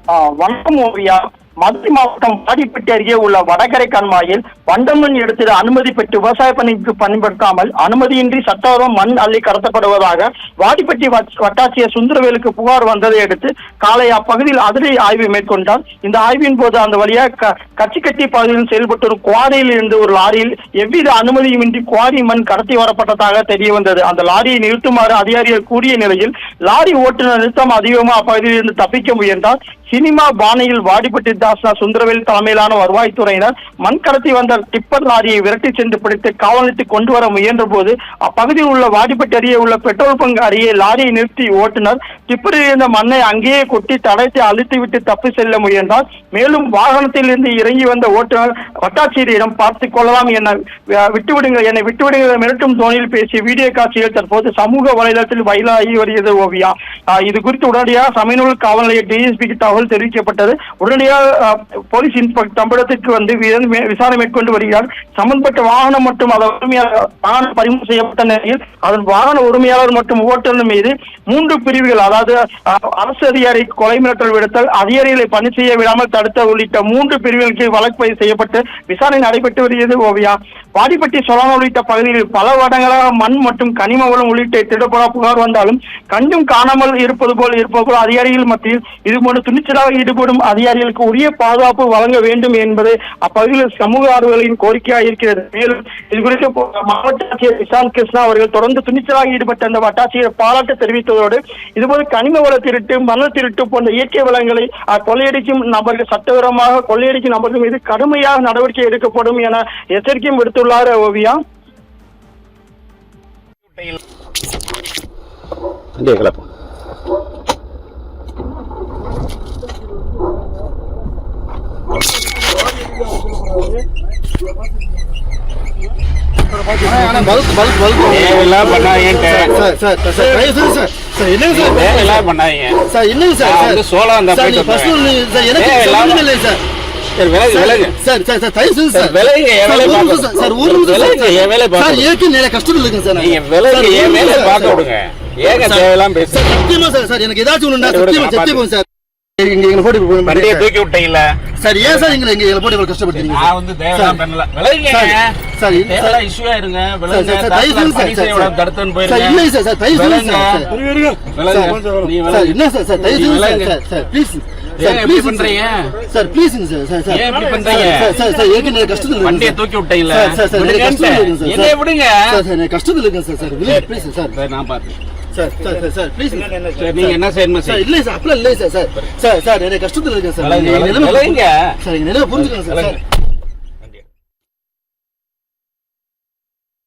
வணக்கம் ஓவியா. மதுரை மாவட்டம் வாடிப்பட்டி அருகே உள்ள வடகரை கண்மாயில் வண்டமண் எடுத்து அனுமதி பெற்று விவசாய பணிக்கு பயன்படுத்தாமல் அனுமதியின்றி சட்டவிரோத மண் அள்ளி கடத்தப்படுவதாக வாடிப்பட்டி வட்டாட்சியர் சுந்தரவேலுக்கு புகார் வந்ததை அடுத்து காலை அப்பகுதியில் அதிரடி ஆய்வு மேற்கொண்டார். இந்த ஆய்வின் போது அந்த வழியாக கட்சிக்கட்டி பகுதியில் செயல்பட்டு வரும் குவாரியில் இருந்து ஒரு லாரியில் எவ்வித அனுமதியுமின்றி குவாரி மண் கடத்தி வரப்பட்டதாக தெரிய வந்தது. அந்த லாரியை நிறுத்துமாறு அதிகாரிகள் கூறிய நிலையில் லாரி ஓட்டுநர் நிறுத்தம் அதிகமாக அப்பகுதியில் இருந்து தப்பிக்க முயன்றார். சினிமா பாணியில் வாடிப்பட்டி தாஸ்னா சுந்தரவேல் தலைமையிலான வருவாய்த்துறையினர் மண் கடத்தி வந்த டிப்பர் லாரியை விரட்டி சென்று பிடித்து காவல் நிலையத்துக்கு கொண்டு வர முயன்ற போது அப்பகுதியில் உள்ள வாடிப்பட்டி அருகே உள்ள பெட்ரோல் பங்க் அருகே லாரியை நிறுத்தி ஓட்டுநர் டிப்பரில் இருந்த மண்ணை அங்கேயே கொட்டி தடத்தை அழுத்தி விட்டு தப்பி செல்ல முயன்றார். மேலும் வாகனத்தில் இருந்து இறங்கி வந்த ஓட்டுநர் வட்டாட்சியரிடம் பார்த்துக் கொள்ளலாம் என என்னை விட்டுவிடுங்கள் மிரட்டும் தோணியில் பேசிய வீடியோ காட்சிகள் தற்போது சமூக வலைதளத்தில் வைரலாகி வருகிறது ஓவியா. இது குறித்து உடனடியாக சமயநூல் காவல் நிலைய டிஎஸ்பிக்கு தகவல் தெரிவிக்கப்பட்டது. உடனடியாக போலீஸ் இன்ஸ்பெக்டர் தமிழகத்திற்கு வந்து விசாரணை மேற்கொண்டு வருகிறார். சம்பந்தப்பட்ட வாகனம் மற்றும் அதன் உரிமையாளர் வாகனம் பறிமுதல் செய்யப்பட்ட நிலையில் அதன் வாகன உரிமையாளர் மற்றும் ஓட்டுநர் மீது 3 பிரிவுகள், அதாவது அரசு அதிகாரி கொலை மிரட்டல் விடுத்தல், அதிகாரிகளை பணி செய்ய விடாமல் தடுத்தல் உள்ளிட்ட 3 பிரிவுகளுக்கு வழக்கு பதிவு செய்யப்பட்டு விசாரணை நடைபெற்று வருகிறது ஓவியா. வாடிப்பட்டி சொலான உள்ளிட்ட பகுதிகளில் பல வருடங்களாக மண் மற்றும் கனிம வளம் உள்ளிட்ட திருடப்பட புகார் வந்தாலும் கண்டும் காணாமல் இருப்பது போல் அதிகாரிகள் மத்தியில் இதுபோன்று துணிச்சலாக ஈடுபடும் அதிகாரிகளுக்கு உரிய பாதுகாப்பு வழங்க வேண்டும் என்பது அப்பகுதியில் சமூக ஆர்வலர்களின் கோரிக்கையாக இருக்கிறது. மேலும் இது குறித்து மாவட்ட ஆட்சியர் நிஷாந்த் கிருஷ்ணா அவர்கள் தொடர்ந்து துணிச்சலாக ஈடுபட்ட அந்த வட்டாட்சியர் பாராட்டு தெரிவித்ததோடு இதுபோல் கனிம வள திருட்டு, மணல் திருட்டு போன்ற இயற்கை வளங்களை கொள்ளையடிக்கும் நபர்கள், சட்டவிரோதமாக கொள்ளையடிக்கும் நபர்கள் மீது கடுமையாக நடவடிக்கை எடுக்கப்படும் என எச்சரிக்கையும் விடுத்துள்ளார் ஓவியா. தூக்கி விட்டீங்களா சார்? ஏன் சார் எங்களை போட்டு கஷ்டப்படுத்தீங்க? நான் வந்து தேவலாம் பண்ணல. விலகுங்க சார், தேவலா இஷ்யூ ஆயிருங்க. விலகுங்க சார், தடுத்தன் போயிருங்க. இல்ல சார், சார் தயவு செய்து சார் என்ன சார், சார் தயவு செய்து சார் ப்ளீஸ் சார், ப்ளீஸ் பண்றீங்க sir, please sir. Sir sir ஏன் இப்படி பண்றீங்க சார்? சார் ஏற்கனவே கஷ்டத்துல வண்டியை தூக்கி விட்டீங்களா சார்? சார் கஷ்டத்துல இருக்கேன் சார். என்ன விடுங்க சார், சார் கஷ்டத்துல இருக்கேன் சார். சார் ப்ளீஸ் சார், நான் பாத்து sir sir sir please sir, நீங்க என்ன செய்யணும் சார்? இல்ல சார், அப்பலாம் இல்ல சார். சார் சார் சார் எனக்கு கஷ்டத்துல இருக்கேன் சார். சார் எங்க நிலைமை புரிஞ்சுக்கணும் சார்.